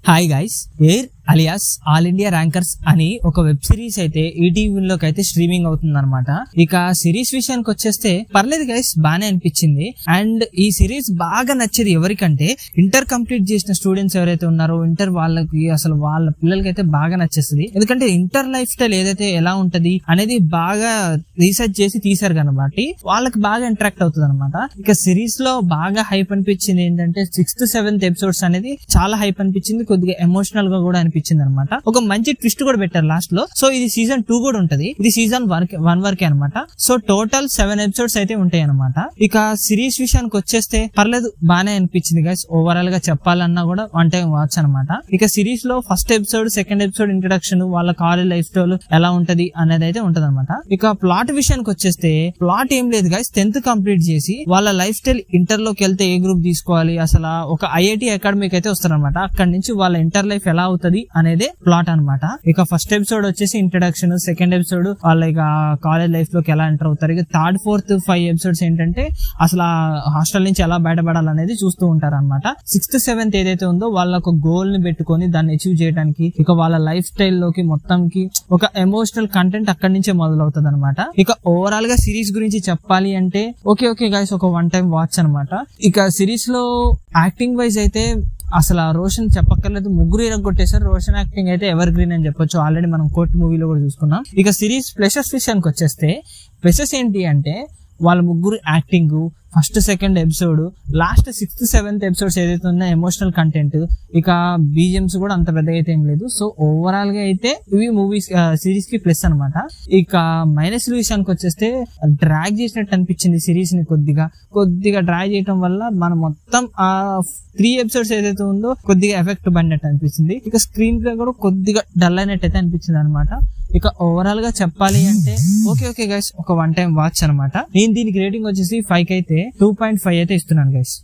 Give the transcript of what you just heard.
Hi guys, air alias all India rankers అని ఒక web series అయితే ఈటీవీలోకి అయితే స్ట్రీమింగ్ అవుతుంది అనమాట. ఇక సిరీస్ విషయానికి వచ్చేస్తే పర్లేదు గైస్, బానే అనిపించింది. అండ్ ఈ సిరీస్ బాగా నచ్చేది ఎవరికంటే ఇంటర్ కంప్లీట్ చేసిన స్టూడెంట్స్ ఎవరైతే ఉన్నారో ఇంటర్ వాళ్ళకి, అసలు వాళ్ళ పిల్లలకి అయితే బాగా నచ్చేస్తుంది. ఎందుకంటే ఇంటర్ లైఫ్ స్టైల్ ఏదైతే ఎలా ఉంటది అనేది బాగా రీసెర్చ్ చేసి తీసారు కాబట్టి వాళ్ళకి బాగా ఇంటరాక్ట్ అవుతుంది అనమాట. ఇక సిరీస్ లో బాగా హైప్ అనిపించింది ఏంటంటే 6th 7th ఎపిసోడ్స్ అనేది చాలా హైప్ అనిపించింది, కొద్దిగా ఎమోషనల్ గా కూడా అనిపించింది అనమాట. ఒక మంచి ట్విస్ట్ కూడా పెట్టారు లాస్ట్ లో. సో ఇది సీజన్ 2 కూడా ఉంటది, ఇది సీజన్ 1 వరకే అనమాట. సో టోటల్ 7 ఎపిసోడ్స్ అయితే ఉంటాయి అనమాట. ఇక సిరీస్ విషయానికి వచ్చేస్తే పర్లేదు, బానే అనిపించింది గైస్. ఓవరాల్ గా చెప్పాలన్నా కూడా వన్ టైం వాచ్ అనమాట. ఇక సిరీస్ లో first episode, second episode introduction, వాళ్ళ కాలేజ్ లైఫ్ స్టైల్ ఎలా ఉంటది అనేది అయితే ఉంటది అనమాట. ఇక ప్లాట్ విషయానికి వచ్చేస్తే ప్లాట్ ఏం లేదు గైస్, 10th కంప్లీట్ చేసి వాళ్ళ లైఫ్ స్టైల్ ఇంటర్ లోకి వెళ్తే ఏ గ్రూప్ తీసుకోవాలి, అసలు ఒక ఐఐటి అకాడమీకి అయితే వస్తారనమాట. అక్కడ నుంచి వాళ్ళ ఇంటర్ లైఫ్ ఎలా అవుతుంది అనేదే ప్లాట్ అనమాట. ఇక ఫస్ట్ ఎపిసోడ్ వచ్చేసి ఇంట్రడక్షన్, సెకండ్ ఎపిసోడ్ వాళ్ళ ఇక కాలేజ్ లైఫ్ లోకి ఎలా ఎంటర్ అవుతారు. ఇక థర్డ్, ఫోర్త్ 5 ఎపిసోడ్స్ ఏంటంటే అసలు హాస్టల్ నుంచి ఎలా బయటపడాలనేది చూస్తూ ఉంటారు అనమాట. 6th 7th ఏదైతే ఉందో వాళ్ళ ఒక గోల్ ని పెట్టుకొని దాన్ని అచీవ్ చేయడానికి, ఇక వాళ్ళ లైఫ్ స్టైల్ లోకి మొత్తంకి ఒక ఎమోషనల్ కంటెంట్ అక్కడి నుంచే మొదలవుతుంది అనమాట. ఇక ఓవరాల్ గా సిరీస్ గురించి చెప్పాలి అంటే ఓకే గైస్, ఒక వన్ టైం వాచ్ అనమాట. ఇక సిరీస్ లో యాక్టింగ్ వైజ్ అయితే అసలు రోషన్ చెప్పక్కర్లేదు, ముగ్గురు ఇరగొట్టేశారు. రోషన్ యాక్టింగ్ అయితే ఎవర్ గ్రీన్ అని చెప్పొచ్చు, ఆల్రెడీ మనం కోర్ట్ మూవీలో కూడా చూసుకున్నాం. ఇక సిరీస్ ప్లసెస్ విషయానికి వచ్చేస్తే ప్లసెస్ ఏంటి అంటే వాళ్ళ ముగ్గురు acting, first second episode, last 6th 7th episodes ఏదైతే ఉన్నా ఎమోషనల్ కంటెంట్, ఇక బీజిఎంస్ కూడా అంత పెద్దగా అయితే ఏం లేదు. సో ఓవరాల్ గా అయితే ఇవి మూవీస్ సిరీస్ కి ప్లస్ అనమాట. ఇక మైనస్ విషయానికి వచ్చేస్తే డ్రాగ్ చేసినట్టు అనిపించింది సిరీస్ ని. కొద్దిగా డ్రాగ్ చేయడం వల్ల మనం మొత్తం ఆ 3 ఎపిసోడ్స్ ఏదైతే ఉందో కొద్దిగా ఎఫెక్ట్ పడినట్టు అనిపించింది. ఇక స్క్రీన్ ప్లే కూడా కొద్దిగా డల్ అయినట్టు అయితే అనిపించింది అనమాట. ఇక ఓవరాల్ గా చెప్పాలి అంటే ఓకే గైస్, ఒక వన్ టైం వాచ్ అనమాట. నేను దీనికి రేటింగ్ వచ్చేసి 5 అయితే 2.5 అయితే ఇస్తున్నాను గైస్.